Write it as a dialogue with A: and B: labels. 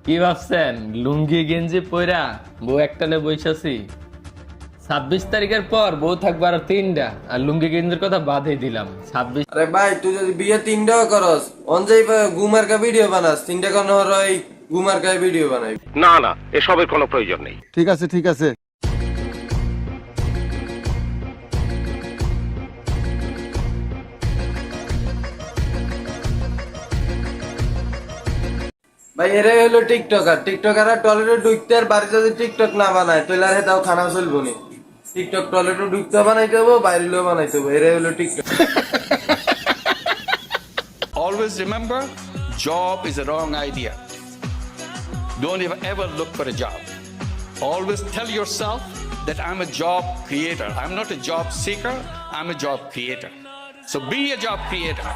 A: কি ভাবছেন লুঙ্গি গেঞ্জি পইরা বউ একটালে বইসাছি? 26 তারিখের পর বউ থাকবে আরো 3টা, আর লুঙ্গি গেঞ্জির কথা বাদই দিলাম। 26
B: আরে ভাই তুই যদি বিয়ে 3টাও করস অনজাই গুমার্কা ভিডিও বানাস 3টা কোন হয় গুমার্কায় ভিডিও বানাই।
C: না না, এসবের কোনো প্রয়োজন নেই।
D: ঠিক আছে ঠিক আছে।
B: ভাই এরাই হলো টিকটকার। টিকটকাররা টয়লেটে ঢুকতে আর বাড়িতে যদি টিকটক না বানায় তাহলে আর হেটাও খানা চলবো নি। টিকটক টয়লেটে ঢুকতে বানাইতে হবো, বাইরেও বানাইতে হবো। এরাই হলো TikTok.
E: Always remember, job is a wrong idea. Don't ever look for a job. Always tell yourself that I'm a job creator. I'm not a job seeker, I'm a job creator. So be a job creator.